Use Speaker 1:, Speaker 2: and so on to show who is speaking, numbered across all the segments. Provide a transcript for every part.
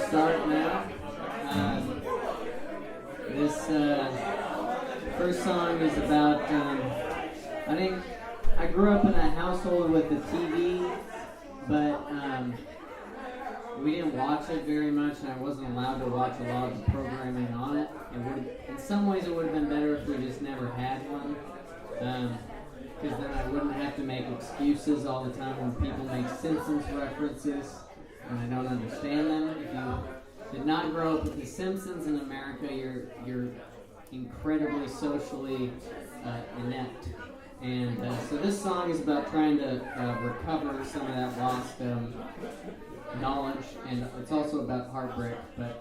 Speaker 1: start now. This first song is about, I grew up in a household with a TV, but we didn't watch it very much, and I wasn't allowed to watch a lot of the programming on it. In some ways, it would have been better if we just never had one, because then I wouldn't have to make excuses all the time when people make Simpsons references, and I don't understand them. If you did not grow up with The Simpsons in America, you're incredibly socially inept. And so this song is about trying to recover some of that lost knowledge, and it's also about heartbreak. But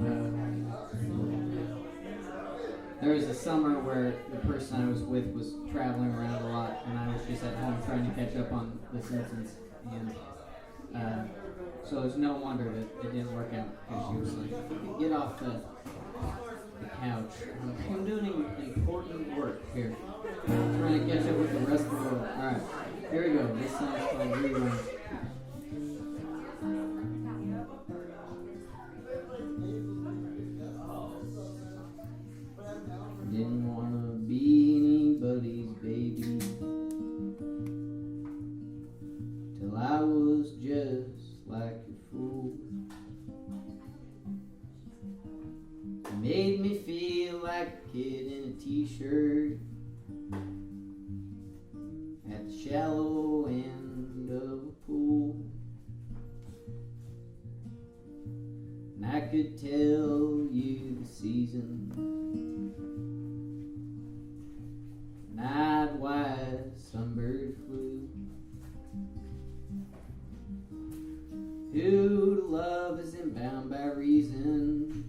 Speaker 1: there was a summer where the person I was with was traveling around a lot, and I was just at home trying to catch up on The Simpsons. And so it's no wonder that it didn't work out, because she was like, "Get off the couch. I'm doing important work here. I'm trying to catch up with the rest of the world." Alright, here we go. This song's called Rerun. Didn't wanna be anybody's baby till I was just like a fool. It made me feel like a kid in a t-shirt at the shallow end of a pool. And I could tell you the season, night white sunbird flew. Who to love isn't bound by reason,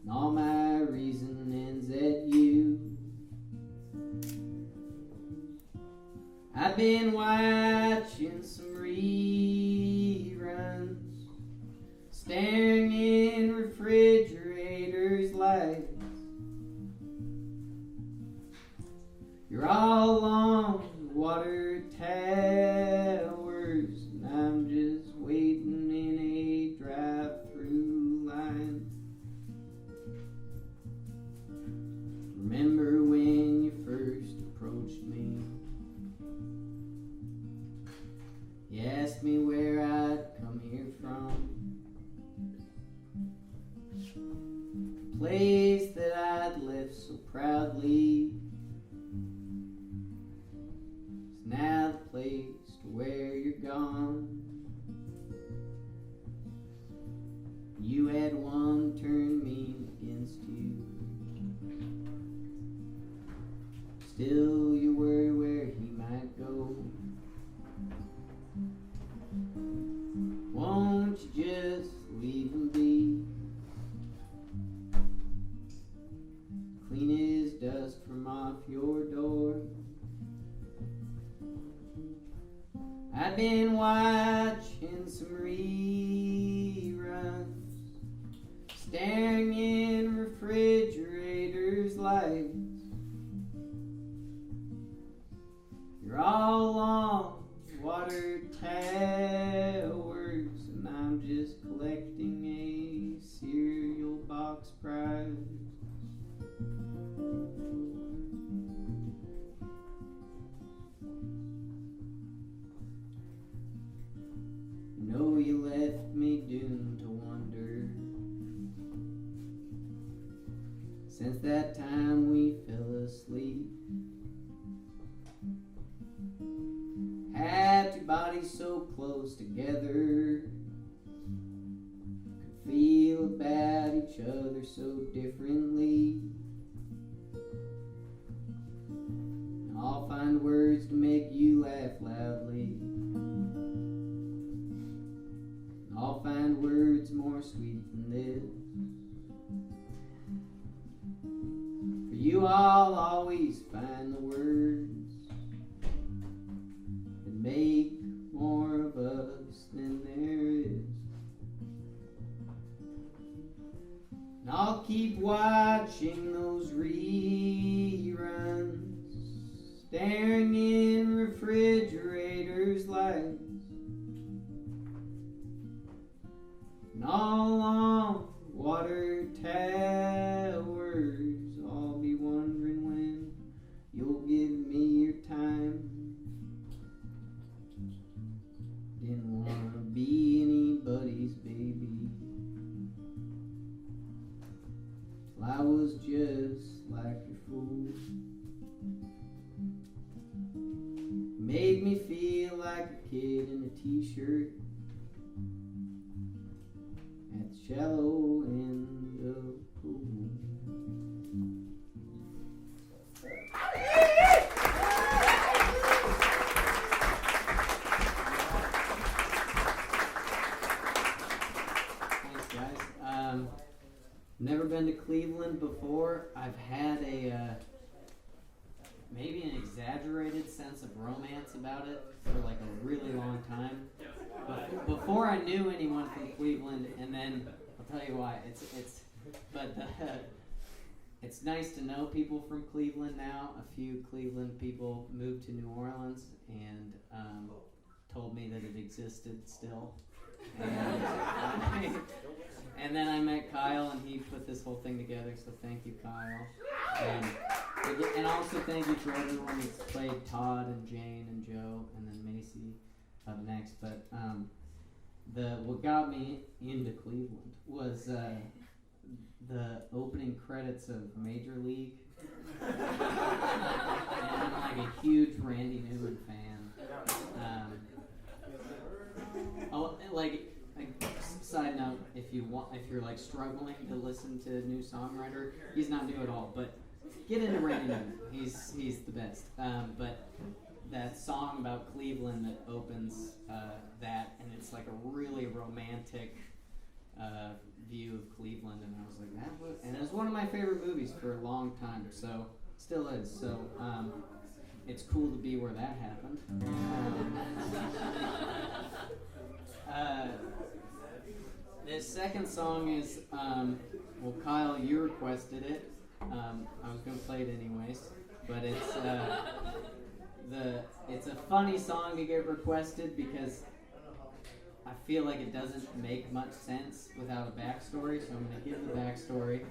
Speaker 1: and all my reason ends at you. I've been watching some reruns, staring in refrigerators' lights. You're all on water towers, and I'm just waiting in a drive-through line. Remember when you first approached me? You asked me where I'd come here from, a place that I'd left so proudly. It's now the place to where you're gone. You had one turn me against you. Still you worry where he might go. Won't you just leave him be? Clean his dust from off your door. I've been watching some reruns, staring in refrigerators' lights. You're all on water towers, and I'm just collecting a cereal box prize. You know you left me doomed to wonder. Since that time we fell asleep, had two bodies so close together, could feel about each other so differently. And I'll find words to make you laugh loudly. And I'll find words more sweet than this. For you I'll always find the words make more of us than there is. And I'll keep watching those reruns, staring in refrigerators' lights. all along water towers, I'll be wondering when you'll give me your time. Didn't wanna be anybody's baby, till I was just like your fool. Made me feel like a kid in a t-shirt at the shallow end of the pool. Thanks, guys. Never been to Cleveland before. I've had a maybe an exaggerated sense of romance about it for like a really long time. But before I knew anyone from Cleveland, and then I'll tell you why. It's nice to know people from Cleveland now. A few Cleveland people moved to New Orleans and told me that it existed still. And then I met Kyle, and he put this whole thing together, so thank you, Kyle. And also thank you to everyone that's played Todd and Jane and Joe, and then Macy up next. But what got me into Cleveland was the opening credits of Major League. And I'm like a huge Randy Newman fan. Side note, if you're like struggling to listen to a new songwriter, he's not new at all, but get into Randy Newman. He's the best. But that song about Cleveland that opens that, and it's like a really romantic view of Cleveland, and I was like, and it was one of my favorite movies for a long time, so still is. So it's cool to be where that happened. This second song is, Kyle, you requested it. I was going to play it anyways, but it's a funny song to get requested because I feel like it doesn't make much sense without a backstory, so I'm going to give the backstory.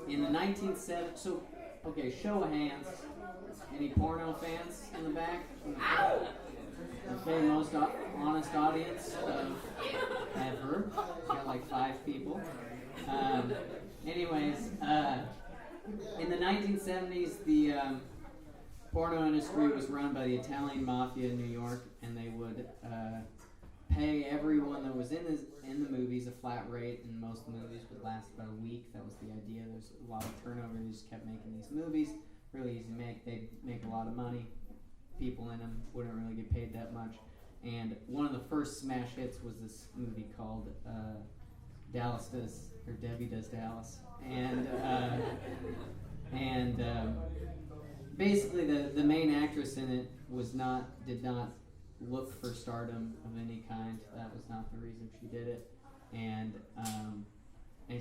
Speaker 1: In the 1970s, so, okay, show of hands. Any porno fans in the back? Okay, most honest audience ever. Got like 5 people. Anyways, in the 1970s, the porno industry was run by the Italian mafia in New York, and they would pay everyone that was in the movies a flat rate, and most movies would last about a week. That was the idea. There's a lot of turnover. They just kept making these movies. Really easy to make. They'd make a lot of money. People in them wouldn't really get paid that much. And one of the first smash hits was this movie called Debbie Does Dallas. And basically the main actress in it did not look for stardom of any kind. That was not the reason she did it. And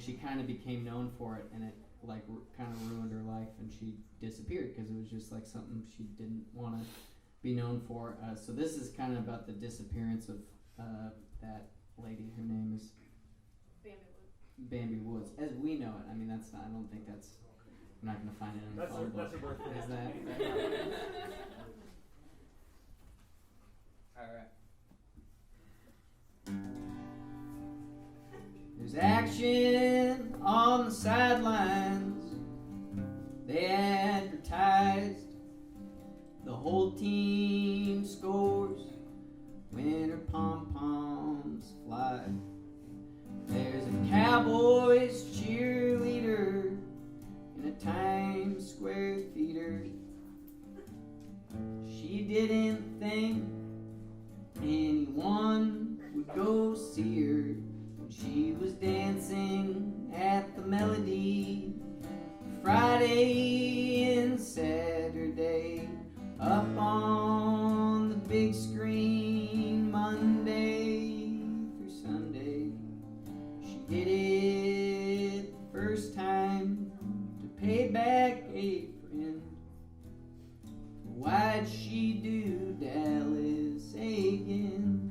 Speaker 1: she kind of became known for it, and it like kind of ruined her life, and she disappeared because it was just like something she didn't want to be known for. So this is kind of about the disappearance of that lady. Her name is Bambi Woods, as we know it. I mean, that's not, I don't think that's, I'm not going to find it in the phone book. Is that? All right. There's action on the sidelines. They advertised. The whole team scores. Winter pom-poms fly. There's a Cowboys cheerleader in a Times Square theater. She didn't think anyone would go see her. She was dancing at the Melody Friday and Saturday, up on the big screen Monday through Sunday. She did it the first time to pay back a friend. Why'd she do Dallas again?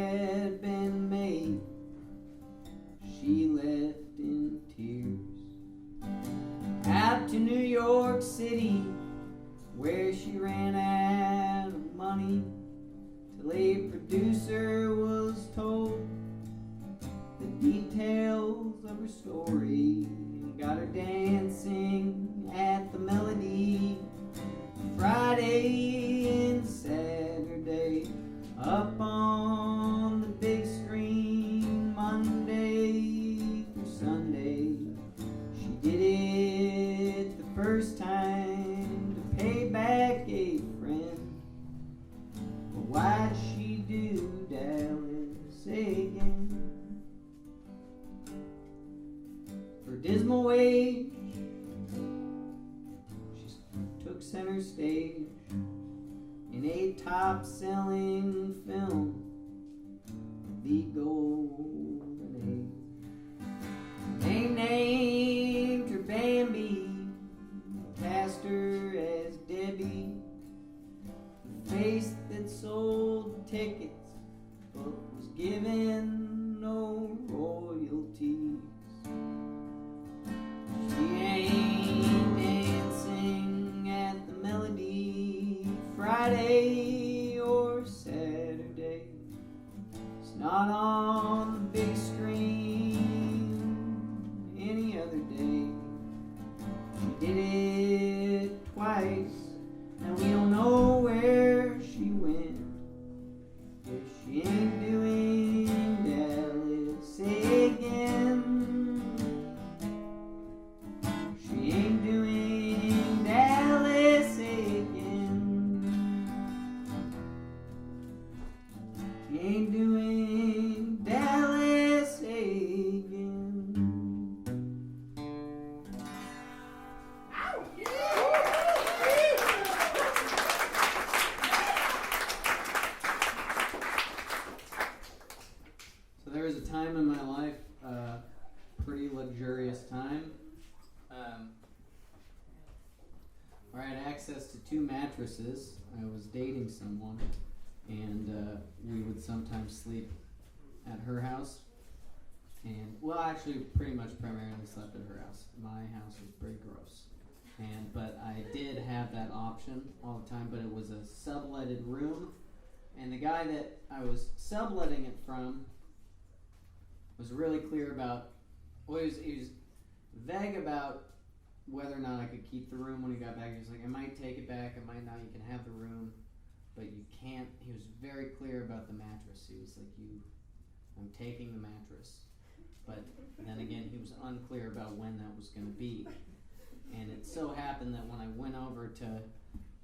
Speaker 1: had been made, she left in tears. Out to New York City, where she ran out of money, till a producer was told the details of her story and got her dancing at the Melody Friday and Saturday, up on the big screen Monday through Sunday. She did it the first time to pay back a friend. But why'd she do Dallas again? For dismal wage, she took center stage in a top-selling film, the Golden Age. They named her Bambi, cast her as Debbie, the face that sold tickets but was given no royalties. She ain't dancing at the Melody Friday or Saturday. It's not on the big screen any other day. She did it twice, and we don't know where she went. If she ain't doing Dallas again, she ain't doing Dallas again. She ain't doing Dallas again. So there was a time in my life, pretty luxurious time, where I had access to 2 mattresses. I was dating someone, and we would sometimes sleep at her house. And, well, actually, pretty much primarily slept at her house. My house was pretty gross. But I did have that option all the time, but it was a subletted room. And the guy that I was subletting it from was really clear about, well, he was vague about whether or not I could keep the room when he got back. He was like, I might take it back, I might not, you can have the room, but you can't. He was very clear about the mattress. He was like, I'm taking the mattress. But then again, he was unclear about when that was going to be. And it so happened that when I went over to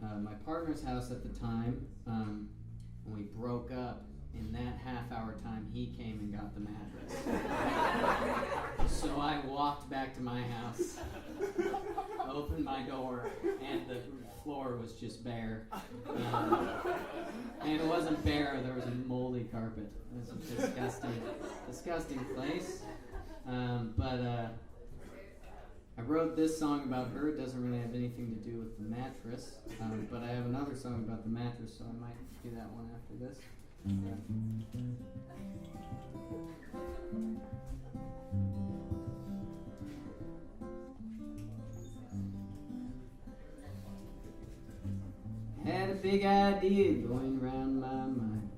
Speaker 1: my partner's house at the time, and we broke up, in that half-hour time, he came and got the mattress. So I walked back to my house, opened my door, and the floor was just bare. And it wasn't bare, there was a moldy carpet. It was a disgusting place. But I wrote this song about her. It doesn't really have anything to do with the mattress. But I have another song about the mattress, so I might do that one after this. Had a big idea going round my mind,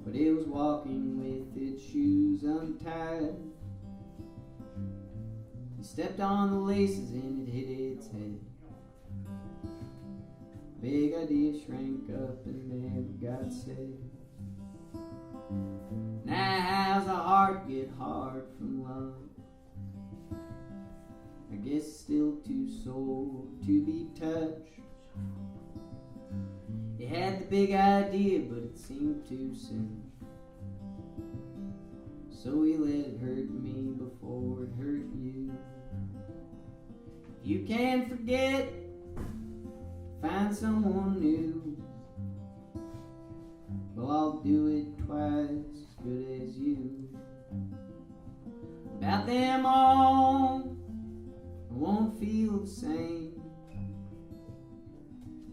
Speaker 1: but it was walking with its shoes untied. He stepped on the laces and it hit its head. Big idea shrank up and never got said. Now how's a heart get hard from love? I guess still too sore to be touched. He had the big idea, but it seemed too soon. So he let it hurt me before it hurt you. You can't forget, find someone new. Well, I'll do it twice as good as you. About them all, I won't feel the same.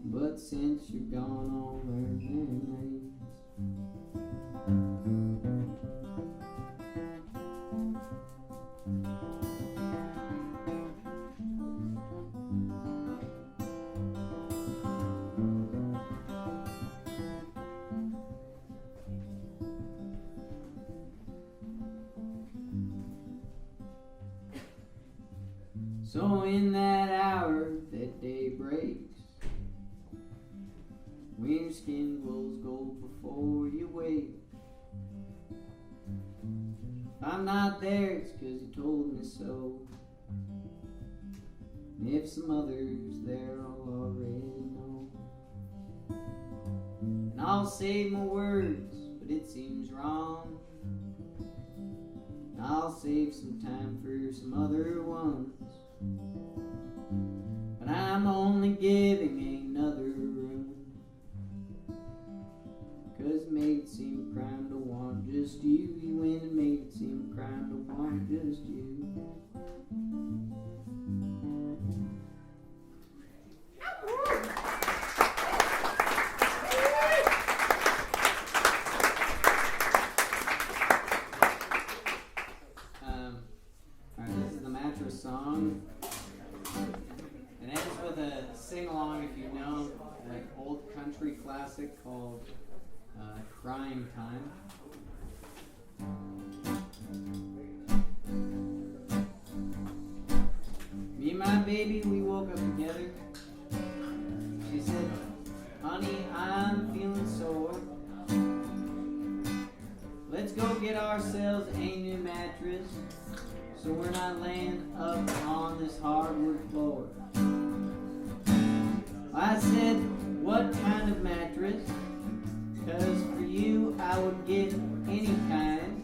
Speaker 1: But since you're gone, I'll learn their names. So in that hour that day breaks, when your skin glows gold before you wake, if I'm not there, it's 'cause you told me so. And if some others there already know, and I'll save my words, but it seems wrong. And I'll save some time for some other ones, but I'm only giving another room, 'cause it made it seem a crime to want just you. You win and made it seem a crime to want just you. This is the Mattress song. It ends with a sing-along, if you know, that old country classic called Crying Time. Me and my baby, we woke up together. She said, honey, I'm feeling sore. Let's go get ourselves a new mattress, so we're not laying up on this hardwood floor. I said, what kind of mattress? 'Cause for you I would get any kind.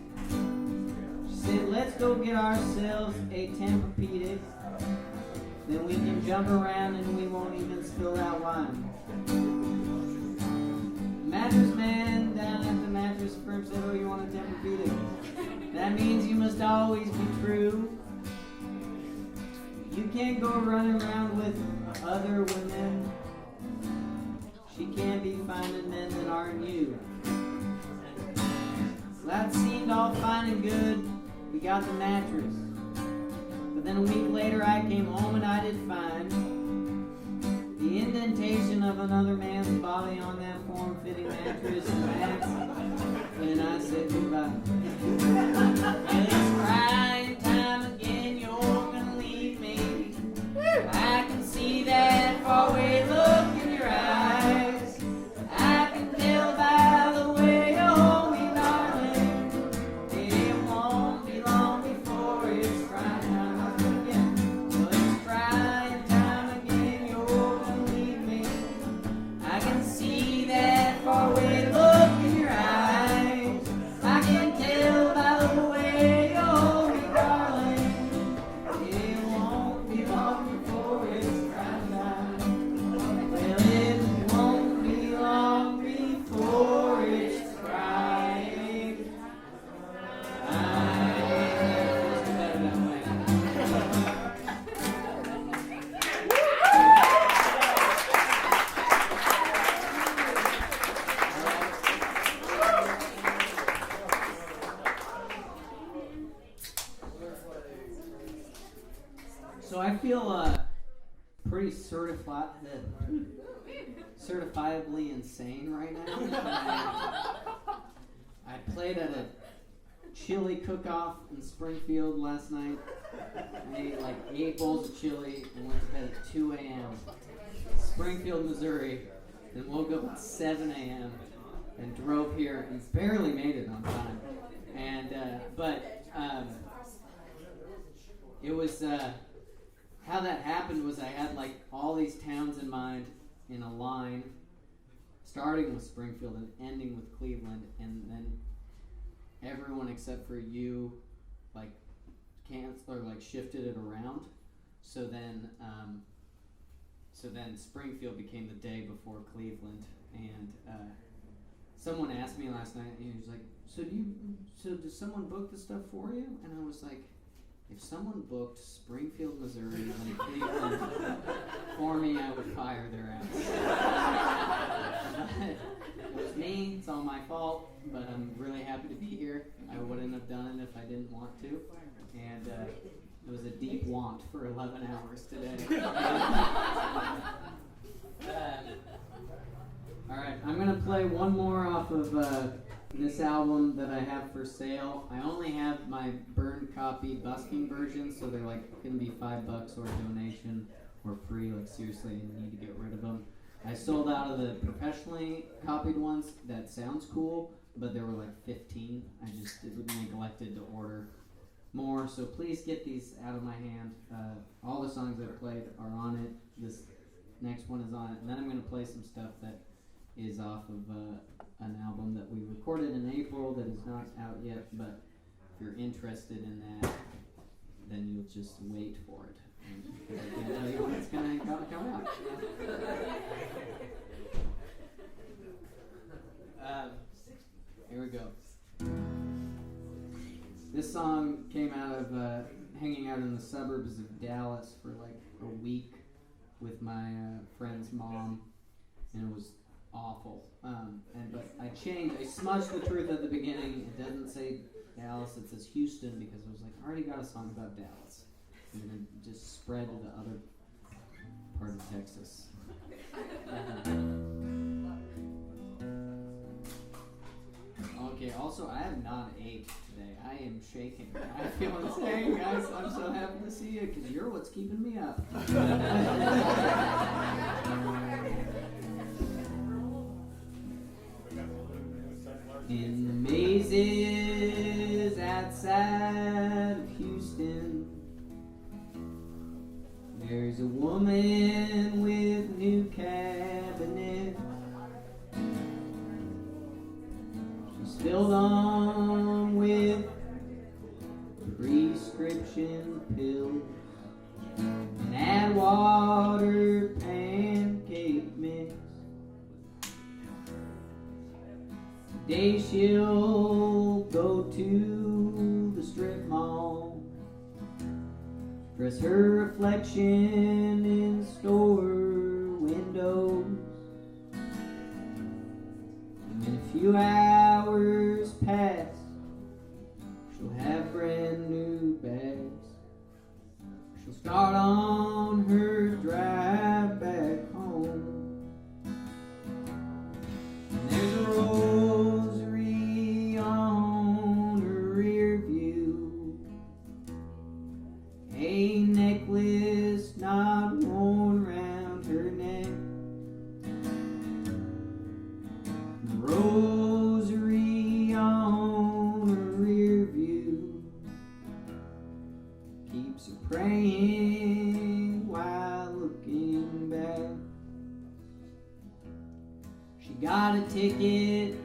Speaker 1: She said, let's go get ourselves a Tempur-Pedic, then we can jump around and we won't even spill out wine. Mattress man down at the mattress firm said, oh, you want a Tempur-Pedic? That means you must always be true. You can't go running around with other women. She can't be finding men that aren't you. Well, that seemed all fine and good. We got the mattress. But then a week later I came home and I did find the indentation of another man's body on that form-fitting mattress and bags. And I said goodbye. And it's crying time again, you're gonna leave me. I can see that faraway look in your eyes. I can tell by the way you hold me, darling. It won't be long before it's crying time again. Well, it's crying time again, you're gonna leave me. I can see that faraway look in your eyes. I can tell by the way you hold me, darling. It won't be long before it's crying time. Well, it won't be long before it's crying time. Let's do better that way. So I feel pretty certifiably insane right now. I played at a chili cook-off in Springfield last night. I ate like 8 bowls of chili and went to bed at 2 a.m. Springfield, Missouri. Then woke up at 7 a.m. and drove here and barely made it on time. And it was how that happened was I had like all these towns in mind in a line, starting with Springfield and ending with Cleveland, and then everyone except for you like canceled or like shifted it around. So then Springfield became the day before Cleveland, and someone asked me last night, and he was like, so does someone book the stuff for you? And I was like, if someone booked Springfield, Missouri, and Cleveland for me, I would fire their ass. It was me, it's all my fault, but I'm really happy to be here. I wouldn't have done it if I didn't want to. And it was a deep want for 11 hours today. Alright, I'm going to play one more off of this album that I have for sale, I only have my burned copy busking version, so they're like gonna be $5 or a donation or free. Like seriously, you need to get rid of them. I sold out of the professionally copied ones. That sounds cool, but there were like 15. I just neglected to order more, so please get these out of my hand. All the songs I've played are on it. This next one is on it, and then I'm going to play some stuff that is off of an album that we recorded in April that is not out yet, but if you're interested in that, then you'll just wait for it. Because I can't tell you when it's going to come out. Here we go. This song came out of hanging out in the suburbs of Dallas for like a week with my friend's mom, and it was awful. But I smudged the truth at the beginning. It doesn't say Dallas, it says Houston, because I was like, I already got a song about Dallas. I'm going to just spread to the other part of Texas. Okay, also, I have not ate today. I am shaking. I feel insane, guys. I'm so happy to see you, because you're what's keeping me up. In the mazes outside of Houston, there's a woman with new cabinets. She's filled on with prescription pills and add water pancake mix. Today she'll go to the strip mall, dress her reflection in store windows, and in a few hours past, she'll have brand new bags. She'll start on her drive back home, and there's a rosary on her rear view, a necklace not worn round her neck. The rosary on her rear view keeps her praying while looking back. She got a ticket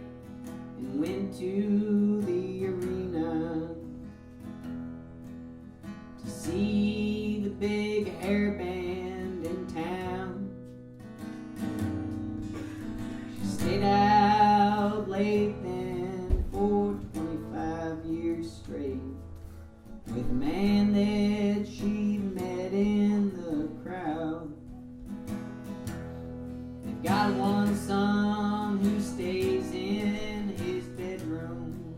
Speaker 1: and went to the arena to see the big hair band in town. She stayed out late then for 25 years straight with a man that she met in the crowd. They've got one son who stays in his bedroom,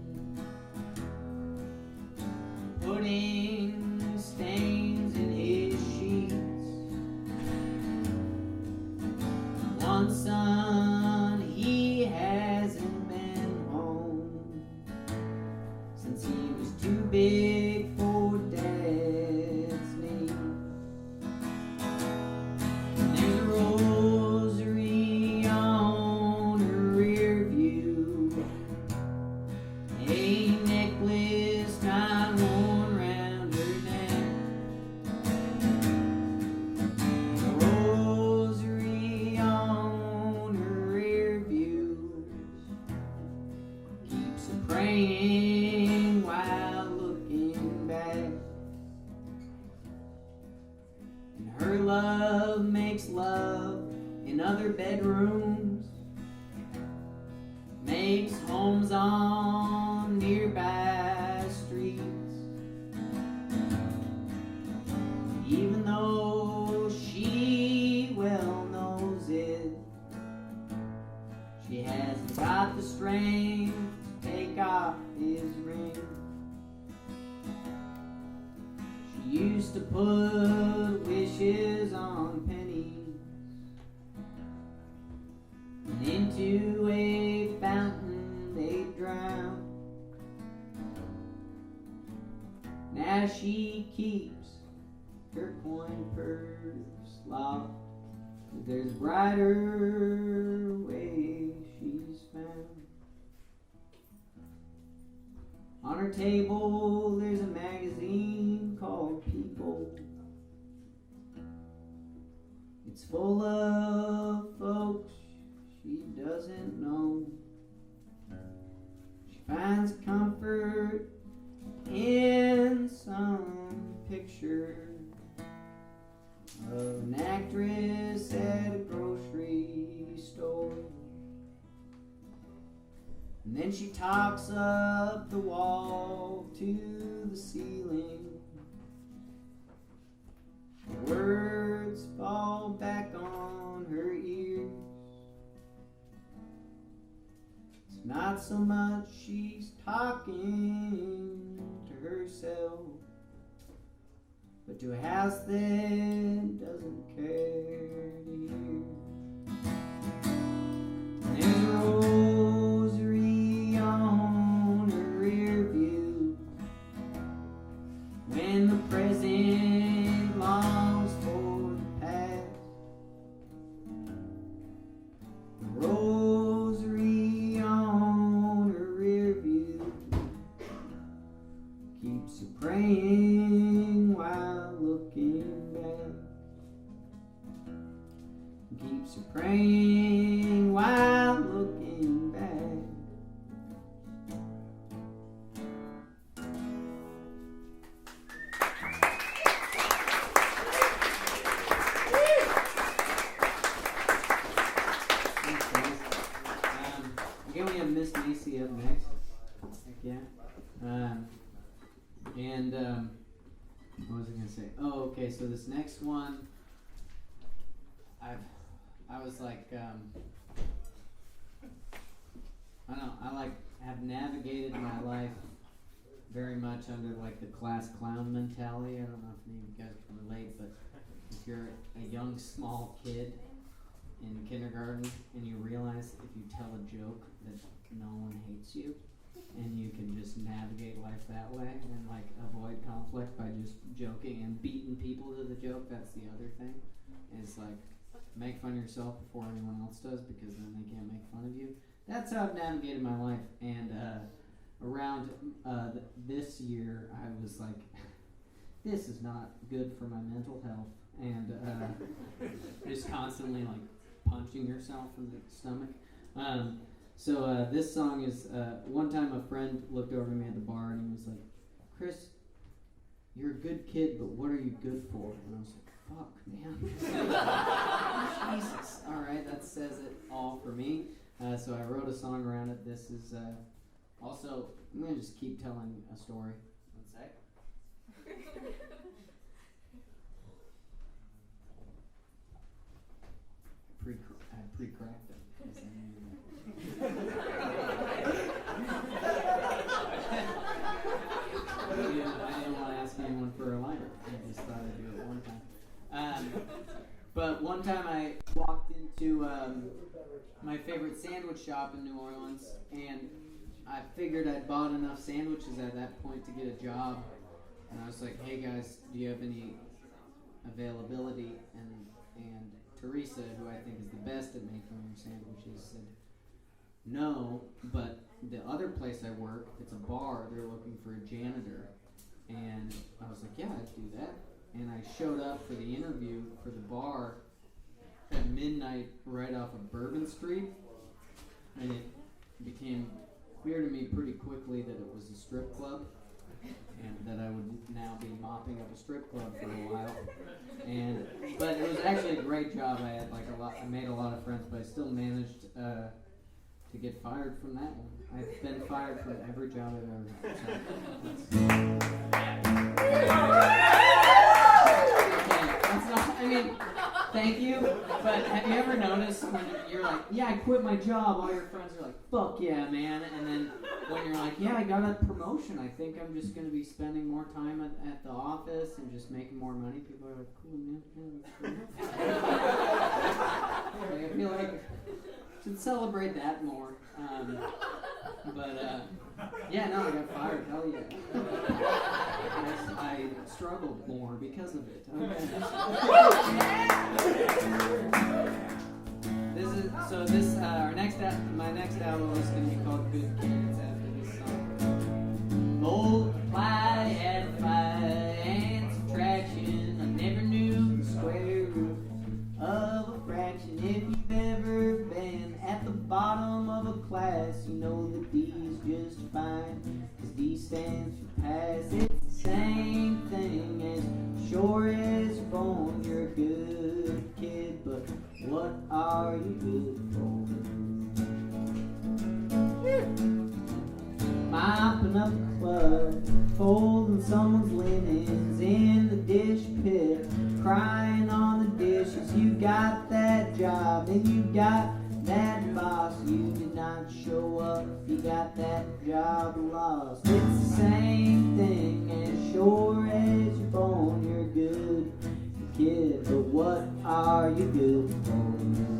Speaker 1: putting stains in his sheets. One son, he hasn't been home since he was too big for dad's knee. And there's a rosary on her rear view, a necklace not worn round her neck. The rosary on her rear view keeps her praying while looking back. And her love makes love in other bedrooms, makes homes on nearby streets. Even though she well knows it, she hasn't got the strength to take off his ring. She used to put wishes on pennies and into a fountain they drown. as she keeps her coin purse locked. There's a brighter way she's found. On her table there's a magazine called People. It's full of folks she doesn't know. She finds comfort in some picture of an actress at a grocery store. And then she talks up the wall to the ceiling. The words fall back on her ears. It's not so much she's talking to herself, but to a house that doesn't care to hear. And there's a rosary on her rear view. When the present longs for the past, the rosary on her rear view keeps her praying while looking back. Keeps her praying while looking back. Again, we have Miss Macy up next. Heck yeah. What was I gonna say? Oh, okay. So this next one, I was like, I don't know. I like have navigated my life very much under like the class clown mentality. I don't know if any of you guys can relate, but if you're a young small kid in kindergarten and you realize if you tell a joke that no one hates you, and you can just navigate life that way and like avoid conflict by just joking and beating people to the joke. That's the other thing. Is like make fun of yourself before anyone else does, because then they can't make fun of you. That's how I've navigated my life. And around this year, I was like, this is not good for my mental health, and just constantly like punching yourself in the stomach. So this song is, one time a friend looked over at me at the bar and he was like, Chris, you're a good kid, but what are you good for? And I was like, fuck, man. Jesus. Alright, that says it all for me. So I wrote a song around it. This is, also, I'm going to just keep telling a story. One sec. I pre-cracked it. I didn't want to ask anyone for a lighter. I just thought I'd do it one time. But one time I walked into my favorite sandwich shop in New Orleans, and I figured I'd bought enough sandwiches at that point to get a job. And I was like, hey guys, do you have any availability? And Teresa, who I think is the best at making your sandwiches, said, no, but the other place I work, it's a bar, they're looking for a janitor. And I was like, yeah, I'd do that. And I showed up for the interview for the bar at midnight right off of Bourbon Street. And it became clear to me pretty quickly that it was a strip club, and that I would now be mopping up a strip club for a while. But it was actually a great job. I had I made a lot of friends, but I still managed to get fired from that one. I've been fired from every job I've ever had. Thank you. But have you ever noticed when you're like, yeah, I quit my job, all your friends are like, fuck yeah, man. And then when you're like, yeah, I got a promotion, I think I'm just going to be spending more time at the office and just making more money, people are like, cool, man. I feel like I should celebrate that more. Yeah, no, I got fired. Hell yeah. I struggled more because of it. Okay. My next album is going to be called Good Kids after this song. Multiply, add, divide, and subtraction. I never knew the square root of a fraction. If you've ever been at the bottom of a class, you know that D's just fine, 'cause D stands for pass. It's the same thing as sure as you're born, you're a good kid, but what are you good for? Mopping up the club, folding someone's linens in the dish pit, crying on the dishes. You got that job and you got that boss. You did not show up, you got that job lost. It's the same thing as sure as you're born, you're a good kid, but what are you good for?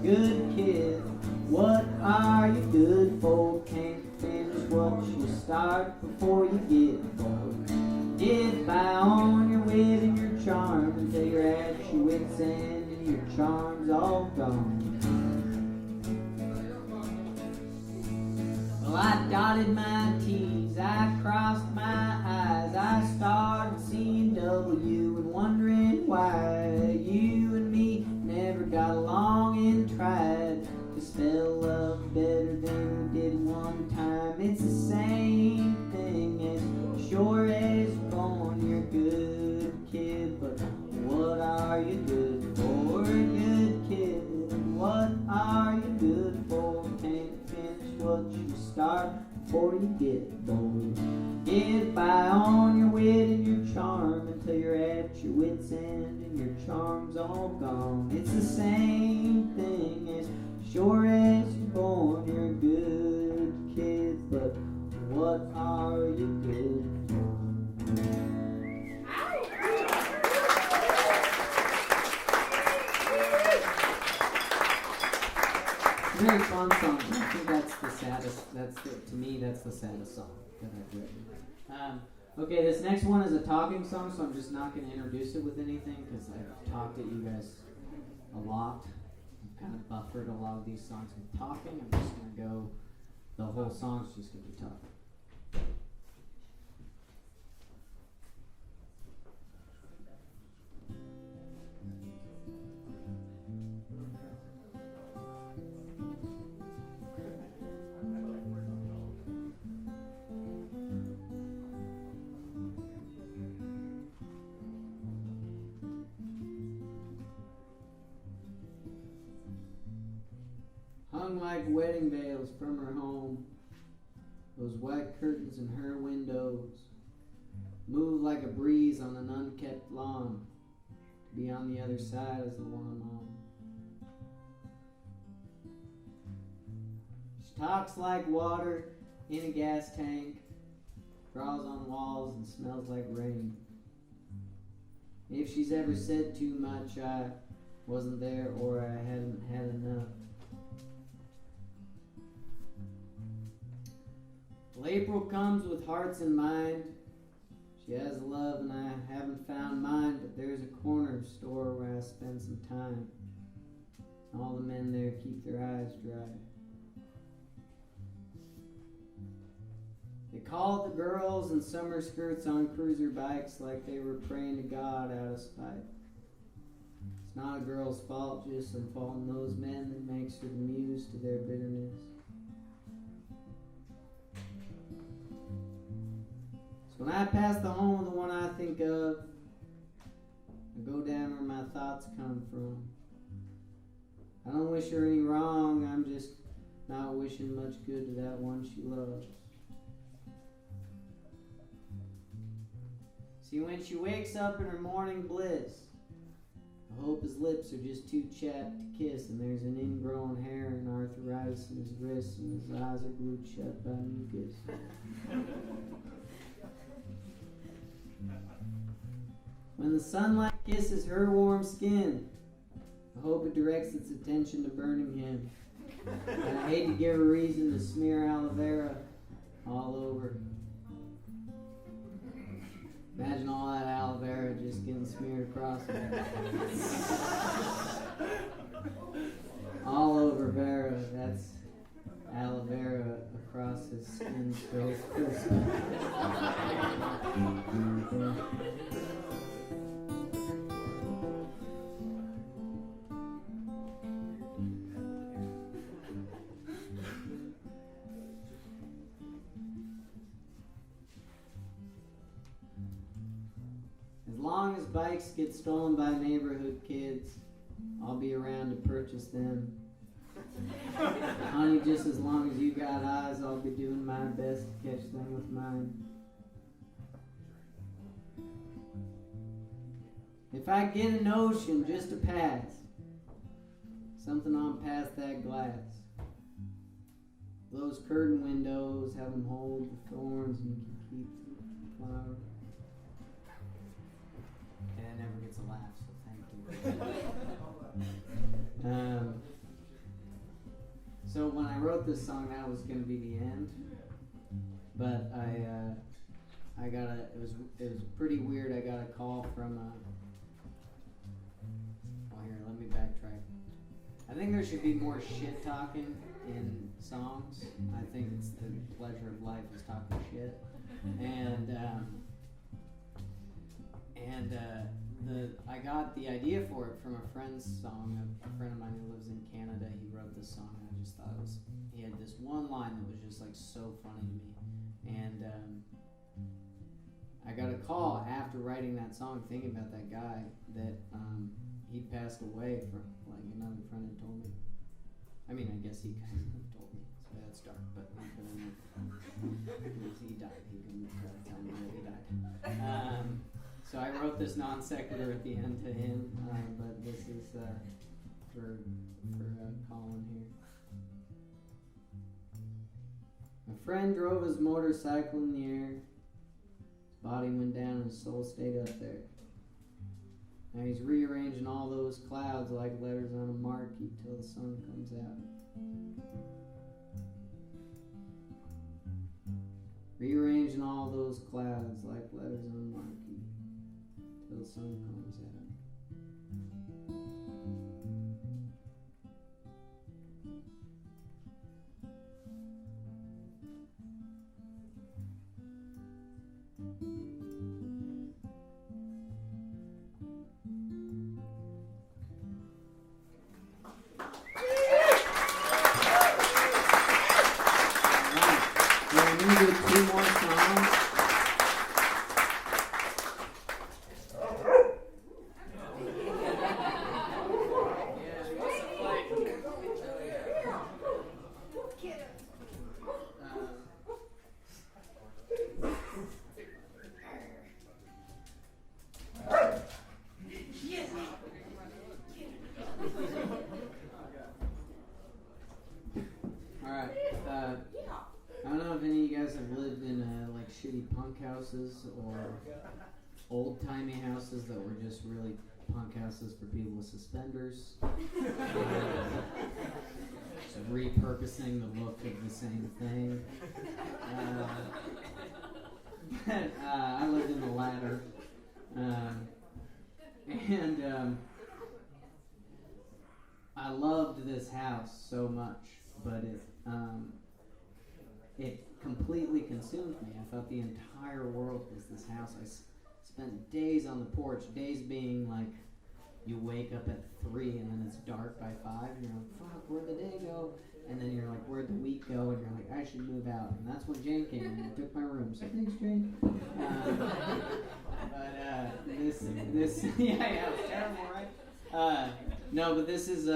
Speaker 1: Good kid, what are you good for? Can't finish what you start before you get bored. Get by on your wit and your charm until you're at your wit's end and your charm's all gone. Well, I dotted my T's, I crossed my I's, I started seeing W and wondering why you and me never got along and tried to spell love better than we did one time. It's the same thing as sure as you're born, you're a good kid, but what are you good for? Good kid, what are you good for? Can't finish what you start before you get bored. Get by on your wit and your charm until you're at your wit's end and your charm's all gone. It's the same thing as sure as you're born, you're a good kid, but what are you good for? Very fun song. I think that's the saddest. To me, that's the saddest song that I've written. Okay, this next one is a talking song, so I'm just not going to introduce it with anything because I've talked at you guys a lot. I've kind of buffered a lot of these songs with talking. I'm just going to go. The whole song's just going to be talking. Hung like wedding veils from her home, those white curtains in her windows move like a breeze on an unkept lawn. To be on the other side is the one I'm on. She talks like water in a gas tank, crawls on walls and smells like rain. If she's ever said too much, I wasn't there or I hadn't had enough. Well, April comes with hearts in mind. She has love and I haven't found mine, but there's a corner store where I spend some time. All the men there keep their eyes dry. They called the girls in summer skirts on cruiser bikes like they were praying to God out of spite. It's not a girl's fault, just some fault in those men that makes her the muse to their bitterness. So when I pass the home of the one I think of, I go down where my thoughts come from. I don't wish her any wrong, I'm just not wishing much good to that one she loves. See, when she wakes up in her morning bliss, I hope his lips are just too chapped to kiss, and there's an ingrown hair and arthritis in his wrists, and his eyes are glued shut by mucus. When the sunlight kisses her warm skin, I hope it directs its attention to burning him. And I hate to give a reason to smear aloe vera all over. Imagine smeared across it. All over Vera, that's aloe vera across his skin so crispy. As long as bikes get stolen by neighborhood kids, I'll be around to purchase them. Honey, just as long as you got eyes, I'll be doing my best to catch them with mine. If I get an ocean just to pass, something on past that glass. Those curtain windows, have them hold the thorns and you can keep the flower. And it never gets a laugh, so thank you. So when I wrote this song, that was going to be the end. But I got it was pretty weird. I got a call from here, let me backtrack. I think there should be more shit talking in songs. I think it's the pleasure of life is talking shit. I got the idea for it from a friend's song. A friend of mine who lives in Canada, he wrote this song, and I just thought he had this one line that was just like so funny to me. And I got a call after writing that song, thinking about that guy that he'd passed away from, like another friend had told me. I mean, I guess he kind of told me. So that's dark, but he died. He couldn't tell me that he died. So I wrote this non sequitur at the end to him, but this is for Colin here. My friend drove his motorcycle in the air. His body went down and his soul stayed up there. Now he's rearranging all those clouds like letters on a marquee till the sun comes out. Rearranging all those clouds like letters on a marquee till the sun comes out. Two more songs. Houses or old-timey houses that were just really punk houses for people with suspenders. Just repurposing the look of the same thing. I lived in the latter. I loved this house so much, but it completely consumed me. I thought the entire world was this house. I spent days on the porch, days being like, you wake up at 3 and then it's dark by 5 and you're like, fuck, where'd the day go? And then you're like, where'd the week go? And you're like, I should move out. And that's when Jane came in and took my room. So thanks, Jane. This yeah, it's terrible, right? No, but this is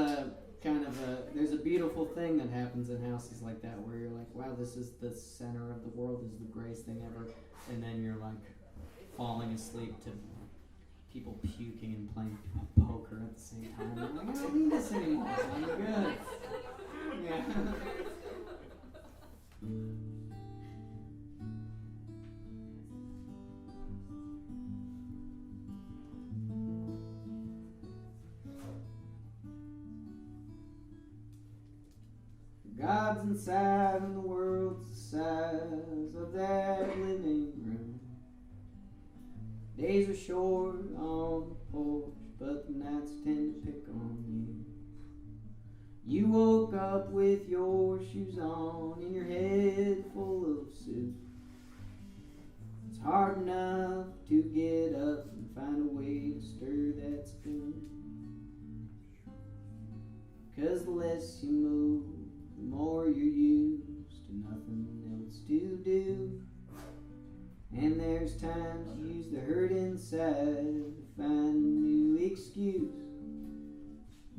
Speaker 1: there's a beautiful thing that happens in houses like that where you're like, wow, this is the center of the world, this is the greatest thing ever, and then you're like falling asleep to people puking and playing poker at the same time. You're like, I don't need this anymore, I'm good. Yeah. God's inside and the world's the size of that living room. Days are are short on the porch, but the nights tend to pick on you. You woke up with your shoes on and your head full of soup. It's hard enough to get up and find a way to stir that spoon. 'Cause the less you move, the more you're used to nothing else to do. And there's times you use the hurt inside to find a new excuse.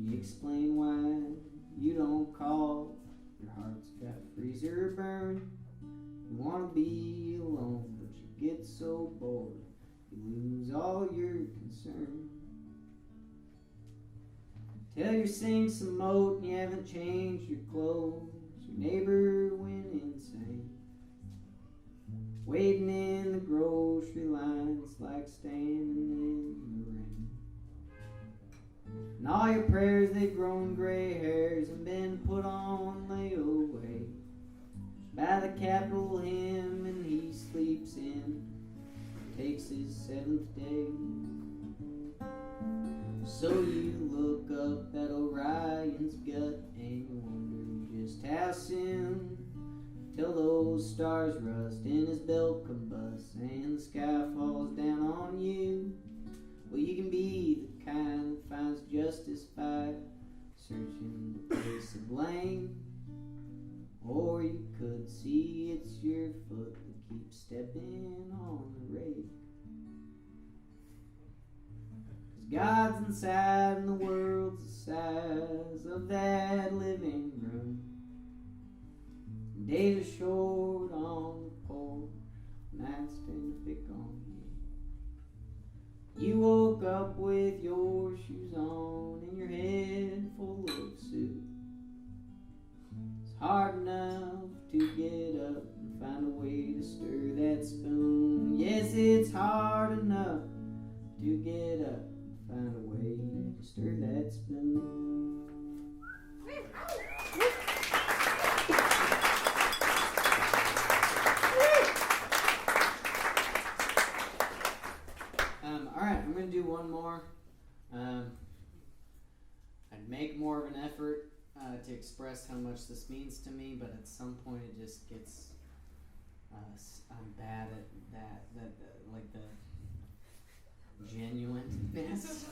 Speaker 1: You explain why you don't call, your heart's got freezer burn. You want to be alone, but you get so bored, you lose all your concern. Till you're seeing some moat and you haven't changed your clothes. Your neighbor went insane, waiting in the grocery lines like standing in the rain. And all your prayers, they've grown gray hairs and been put on layaway by the Capitol hymn, and he sleeps in, takes his 7th day. So you look up at Orion's gut and you wonder just how soon, till those stars rust and his belt combusts and the sky falls down on you. Well, you can be the kind that finds justice by searching the place of blame, or you could see it's your foot that keeps stepping on the rake. 'Cause God's inside and the world's the size of that living room. Days are short on the porch, nights tend to pick on you. You woke up with your shoes on and your head full of soup. It's hard enough to get up and find a way to stir that spoon. Yes, it's hard enough to get up and find a way to stir that spoon. Alright, I'm going to do one more. I'd make more of an effort to express how much this means to me, but at some point it just gets, I'm bad at that like the genuineness.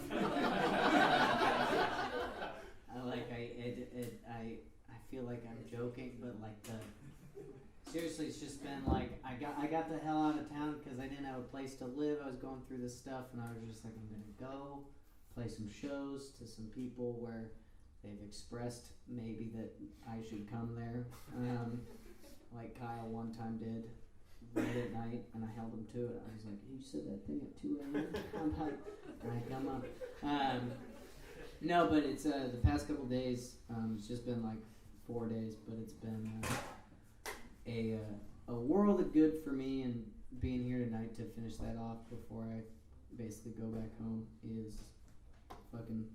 Speaker 1: I feel like I'm joking, but like seriously, it's just been like I got the hell out of town because I didn't have a place to live. I was going through this stuff, and I was just like, I'm gonna go play some shows to some people where they've expressed maybe that I should come there, like Kyle one time did late at night, and I held him to it. I was like, you said that thing at 2 a.m. And I come up. No, but it's the past couple days. It's just been like 4 days, but it's been a world of good for me, and being here tonight to finish that off before I basically go back home is fucking,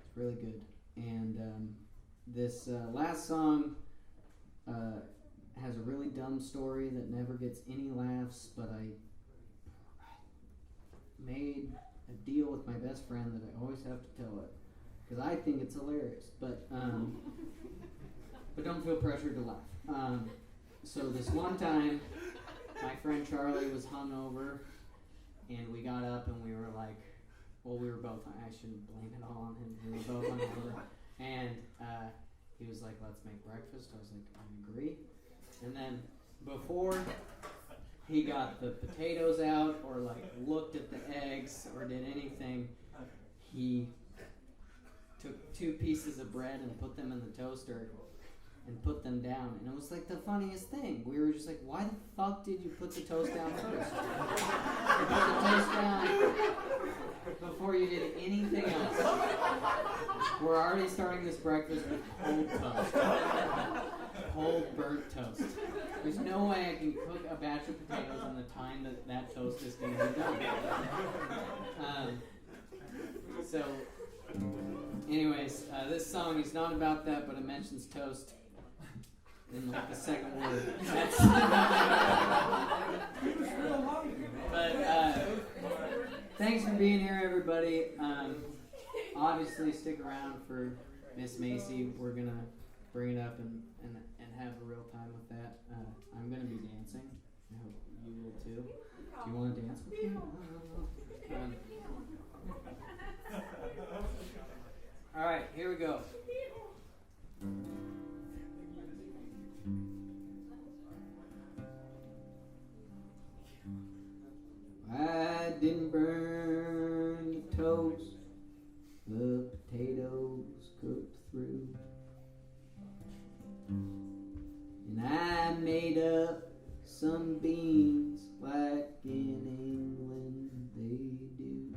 Speaker 1: it's really good. And this last song has a really dumb story that never gets any laughs, but I made a deal with my best friend that I always have to tell it because I think it's hilarious, but don't feel pressured to laugh. So this one time, my friend Charlie was hungover, and we got up and we were like, well, we were both, I shouldn't blame it all on him, we were both hungover, and he was like, let's make breakfast. I was like, I agree. And then before he got the potatoes out or like looked at the eggs or did anything, he took 2 pieces of bread and put them in the toaster and put them down, and it was like the funniest thing. We were just like, why the fuck did you put the toast down first? You put the toast down before you did anything else. We're already starting this breakfast with cold toast. Cold burnt toast. There's no way I can cook a batch of potatoes in the time that toast is going to be done. So, anyways, this song is not about that, but it mentions toast in like the second word. That's but for being here, everybody. Obviously, stick around for Miss Macy. We're gonna bring it up and have a real time with that. I'm gonna be dancing. I hope you will too. Do you want to dance with me? All right, here we go. I didn't burn the toast, the potatoes cooked through, and I made up some beans like in England they do.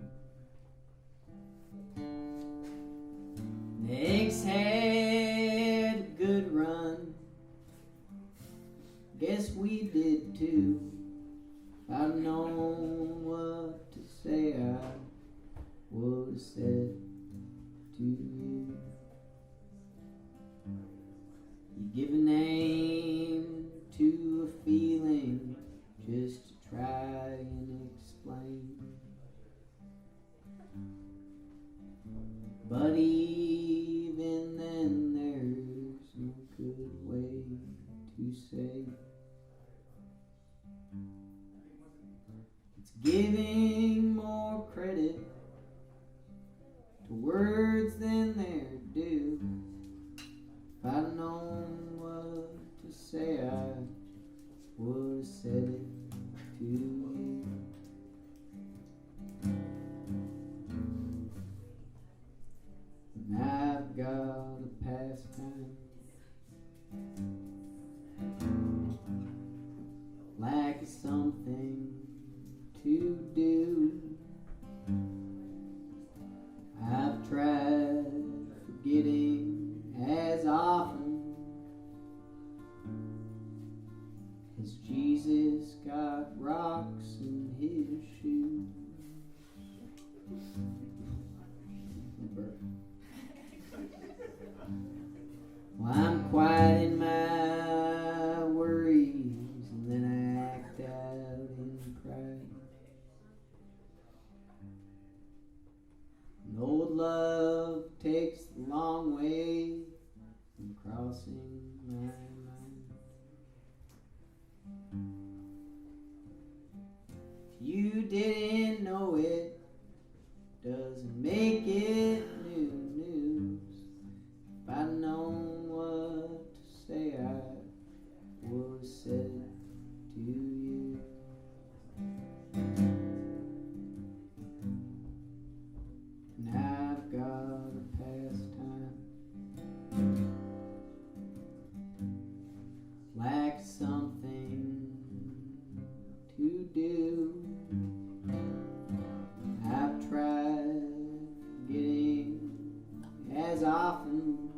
Speaker 1: The eggs had a good run, guess we did too. If I'd known what to say, I would have said to you. You give a name to a feeling just to try and explain. But even then there's no good way to say. It's giving more credit to words than they're due. If I'd known what to say, I would have said it to you. And I've got a pastime like something to do. I've tried forgetting as often as Jesus got rocks in his shoes. Well, I'm quiet in my worries, and then I act out in pride. And old love takes the long way from crossing my mind. If you didn't know it, doesn't make it new news. If I'd known what to say, I would have said it to you. And I've got a pastime like something to do. I've tried forgetting as often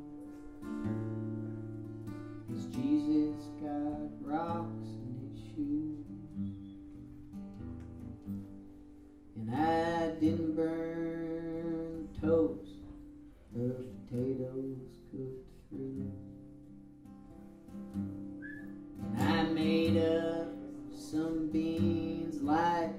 Speaker 1: as Jesus got rocks in his shoes. And I didn't burn toast, the potatoes cooked through. And I made up some beans like